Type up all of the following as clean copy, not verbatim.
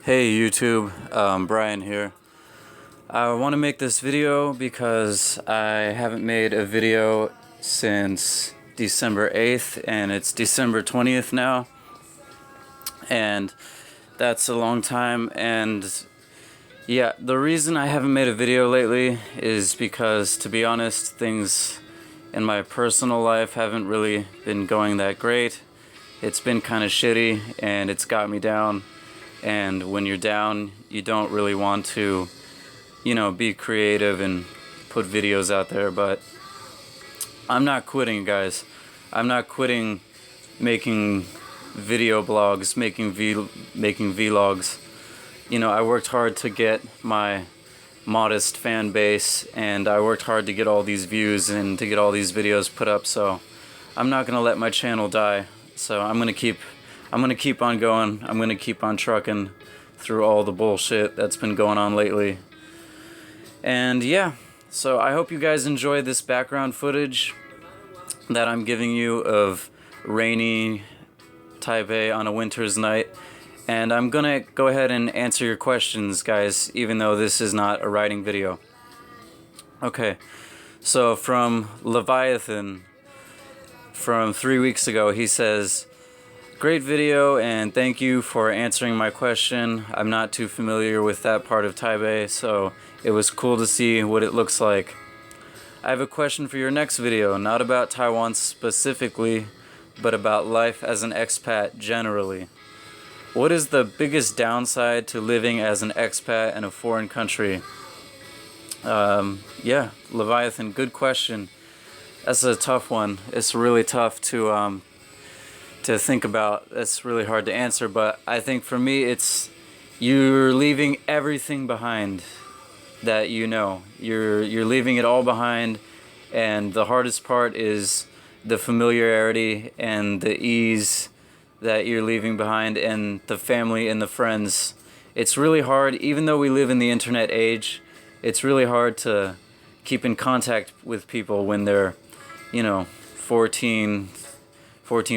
Hey YouTube, Brian here. I want to make this video because I haven't made a video since December 8th and it's December 20th now, and that's a long time. And yeah, the reason I haven't made a video lately is because, to be honest, things in my personal life haven't really been going that great. It's been kind of shitty and it's got me down. And when you're down, you don't really want to, be creative and put videos out there. But I'm not quitting, guys. I'm not quitting making video blogs, making vlogs. I worked hard to get my modest fan base, and I worked hard to get all these views and to get all these videos put up. So I'm not gonna let my channel die. So I'm gonna keep on going. I'm gonna keep on trucking through all the bullshit that's been going on lately. And yeah, so I hope you guys enjoy this background footage that I'm giving you of rainy Taipei on a winter's night. And I'm gonna go ahead and answer your questions, guys, even though this is not a writing video. Okay, so from Leviathan from 3 weeks ago, he says, "Great video and thank you for answering my question. I'm not too familiar with that part of Taipei, so it was cool to see what it looks like. I have a question for your next video, not about Taiwan specifically, but about life as an expat generally. What is the biggest downside to living as an expat in a foreign country?" Yeah, Leviathan, good question. That's a tough one. It's really tough to think about. That's really hard to answer, but I think for me it's you're leaving everything behind that you're leaving it all behind, and the hardest part is the familiarity and the ease that you're leaving behind, and the family and the friends. It's really hard, even though we live in the internet age, it's really hard to keep in contact with people when they're 14,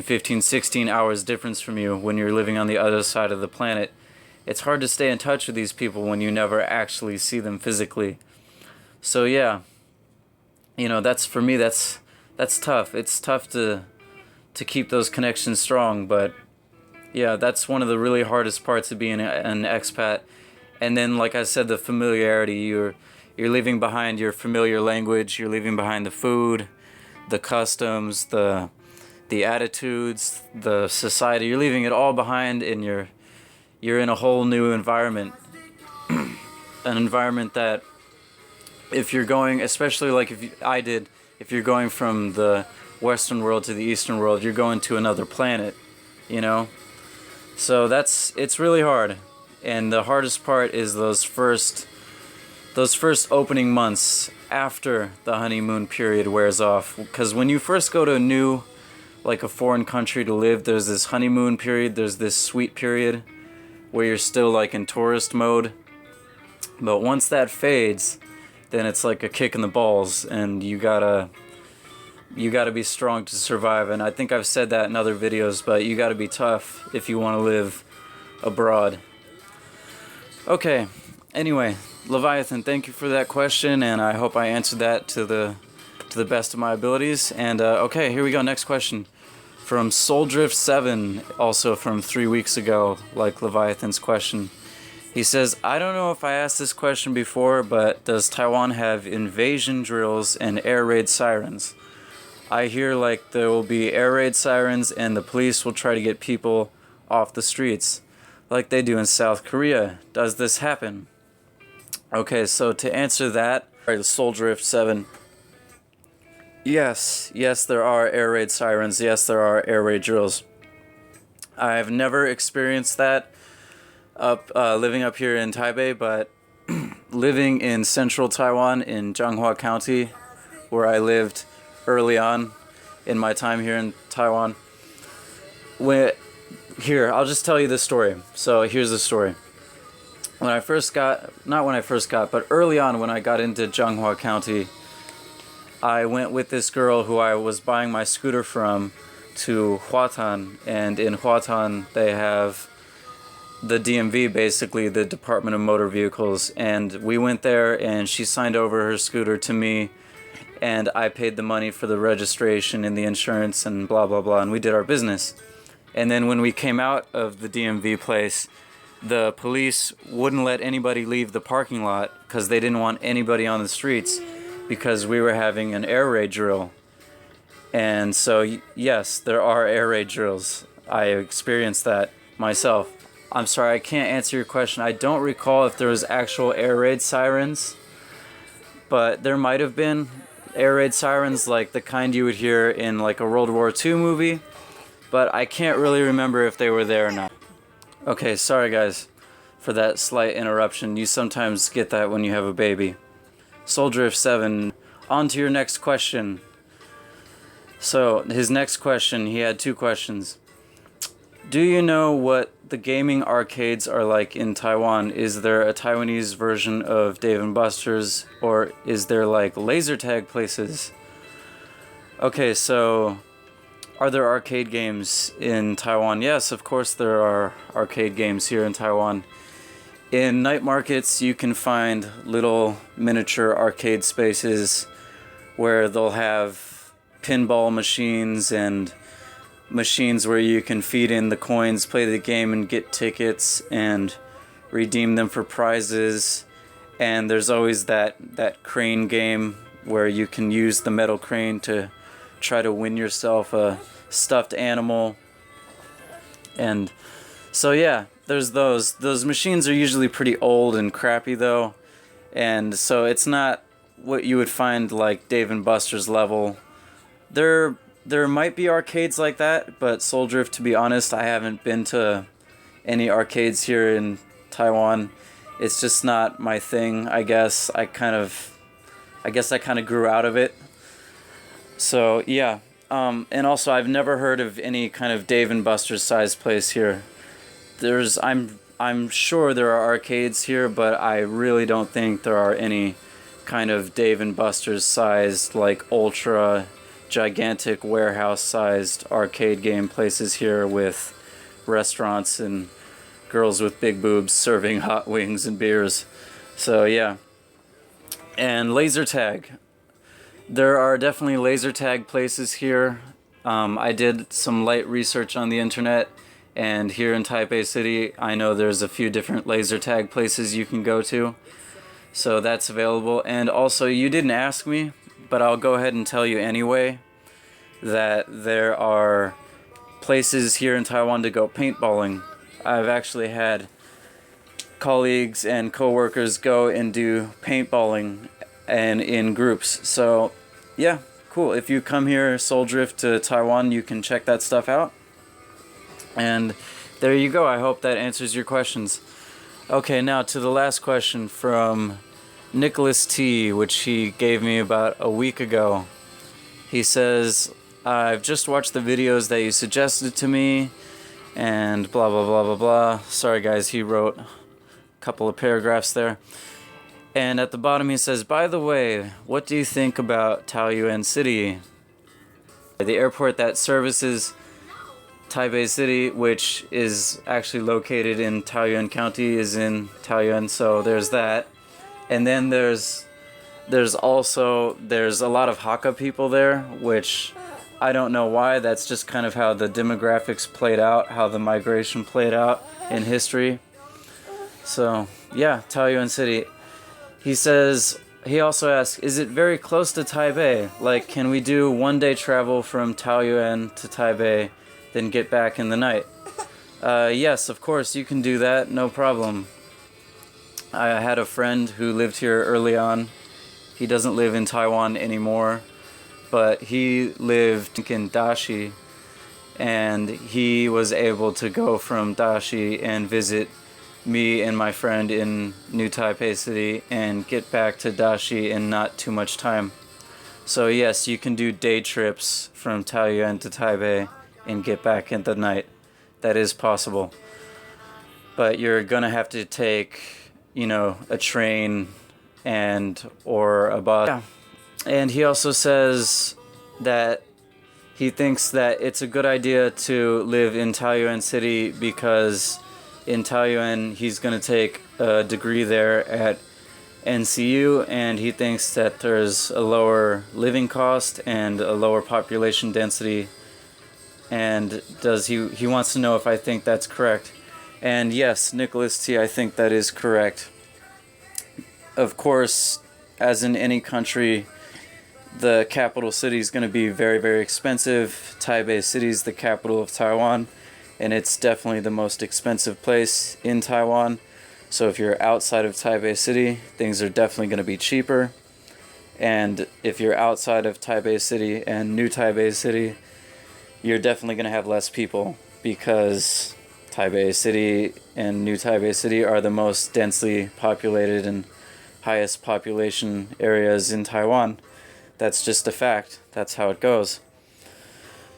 15, 16 hours difference from you when you're living on the other side of the planet. It's hard to stay in touch with these people when you never actually see them physically. So yeah, that's for me, that's tough. It's tough to keep those connections strong, but yeah, that's one of the really hardest parts of being an expat. And then, like I said, the familiarity. You're leaving behind your familiar language, you're leaving behind the food, the customs, the attitudes, the society. You're leaving it all behind, and you're in a whole new environment. An environment that, if you're going, especially like if you're going from the Western world to the Eastern world, you're going to another planet, So it's really hard. And the hardest part is those first opening months after the honeymoon period wears off. Because when you first go to a foreign country to live, there's this honeymoon period, there's this sweet period where you're still like in tourist mode. But once that fades, then it's like a kick in the balls, and you gotta be strong to survive. And I think I've said that in other videos, but you gotta be tough if you want to live abroad. Okay, anyway, Leviathan, thank you for that question, and I hope I answered that to the best of my abilities. And okay, here we go, next question. From Souldrift7, also from 3 weeks ago, like Leviathan's question. He says, "I don't know if I asked this question before, but does Taiwan have invasion drills and air raid sirens? I hear like there will be air raid sirens and the police will try to get people off the streets, like they do in South Korea. Does this happen?" Okay, so to answer that, Souldrift7, yes, there are air raid sirens. Yes, there are air raid drills. I've never experienced that living up here in Taipei, but living in central Taiwan in Changhua County, where I lived early on in my time here in Taiwan. I'll just tell you the story. So here's the story. But early on when I got into Changhua County, I went with this girl who I was buying my scooter from to Huatan, and in Huatan they have the DMV, basically the Department of Motor Vehicles, and we went there and she signed over her scooter to me, and I paid the money for the registration and the insurance and blah blah blah, and we did our business. And then when we came out of the DMV place, the police wouldn't let anybody leave the parking lot because they didn't want anybody on the streets because we were having an air raid drill. And so yes, there are air raid drills. I experienced that myself. I'm sorry, I can't answer your question. I don't recall if there was actual air raid sirens, but there might have been air raid sirens like the kind you would hear in like a World War II movie, but I can't really remember if they were there or not. Okay, sorry guys for that slight interruption. You sometimes get that when you have a baby. Soldrift7, on to your next question. So, his next question, he had 2 questions. Do you know what the gaming arcades are like in Taiwan? Is there a Taiwanese version of Dave & Buster's, or is there like laser tag places? Okay, so are there arcade games in Taiwan? Yes, of course there are arcade games here in Taiwan. In night markets, you can find little miniature arcade spaces where they'll have pinball machines and machines where you can feed in the coins, play the game, and get tickets and redeem them for prizes. And there's always that crane game where you can use the metal crane to try to win yourself a stuffed animal. And so yeah, there's those. Those machines are usually pretty old and crappy though, and so it's not what you would find like Dave & Buster's level. There might be arcades like that, but Soul Drift, to be honest, I haven't been to any arcades here in Taiwan. It's just not my thing, I guess. I kind of grew out of it. So yeah, and also I've never heard of any kind of Dave & Buster's sized place here. I'm sure there are arcades here, but I really don't think there are any kind of Dave & Buster's sized, like ultra gigantic warehouse sized arcade game places here with restaurants and girls with big boobs serving hot wings and beers. So yeah. And laser tag. There are definitely laser tag places here. I did some light research on the internet, and here in Taipei City I know there's a few different laser tag places you can go to. So that's available. And also, you didn't ask me, but I'll go ahead and tell you anyway that there are places here in Taiwan to go paintballing. I've actually had colleagues and co-workers go and do paintballing and in groups. So yeah, cool. If you come here, Soul Drift, to Taiwan, you can check that stuff out. And there you go. I hope that answers your questions. Okay, now to the last question from Nicholas T, which he gave me about a week ago. He says, I've just watched the videos that you suggested to me, and blah blah blah blah blah. Sorry guys, he wrote a couple of paragraphs there. And at the bottom he says, by the way, what do you think about Taoyuan City? The airport that services Taipei City, which is actually located in Taoyuan County, is in Taoyuan, so there's that. And then there's a lot of Hakka people there, which I don't know why. That's just kind of how the demographics played out, how the migration played out in history. So yeah, Taoyuan City. He also asks, is it very close to Taipei? Like, can we do one-day travel from Taoyuan to Taipei, then get back in the night? Yes, of course, you can do that, no problem. I had a friend who lived here early on. He doesn't live in Taiwan anymore, but he lived in Dashi, and he was able to go from Dashi and visit me and my friend in New Taipei City and get back to Dashi in not too much time. So yes, you can do day trips from Taoyuan to Taipei and get back in the night. That is possible. But you're gonna have to take, a train or a bus. Yeah. And he also says that he thinks that it's a good idea to live in Taoyuan City because in Taiwan. He's going to take a degree there at NCU, and he thinks that there's a lower living cost and a lower population density. And he wants to know if I think that's correct. And yes, Nicholas T, I think that is correct. Of course, as in any country, the capital city is going to be very, very expensive. Taipei City is the capital of Taiwan, and it's definitely the most expensive place in Taiwan. So if you're outside of Taipei City, things are definitely going to be cheaper. And if you're outside of Taipei City and New Taipei City, you're definitely going to have less people, because Taipei City and New Taipei City are the most densely populated and highest population areas in Taiwan. That's just a fact. That's how it goes.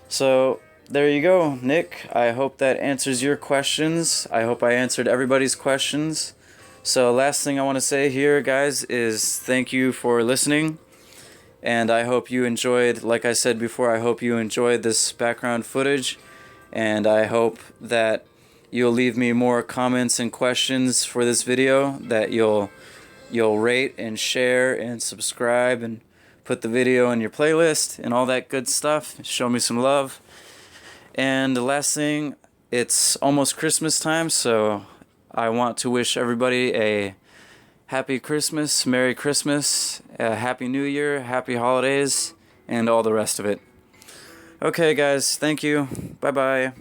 So there you go, Nick. I hope that answers your questions. I hope I answered everybody's questions. So last thing I want to say here, guys, is thank you for listening. And I hope you enjoyed, like I said before, I hope you enjoyed this background footage. And I hope that you'll leave me more comments and questions for this video, that you'll rate and share and subscribe and put the video in your playlist and all that good stuff. Show me some love. And the last thing, it's almost Christmas time, so I want to wish everybody a Happy Christmas, Merry Christmas, a Happy New Year, Happy Holidays, and all the rest of it. Okay, guys, thank you. Bye-bye.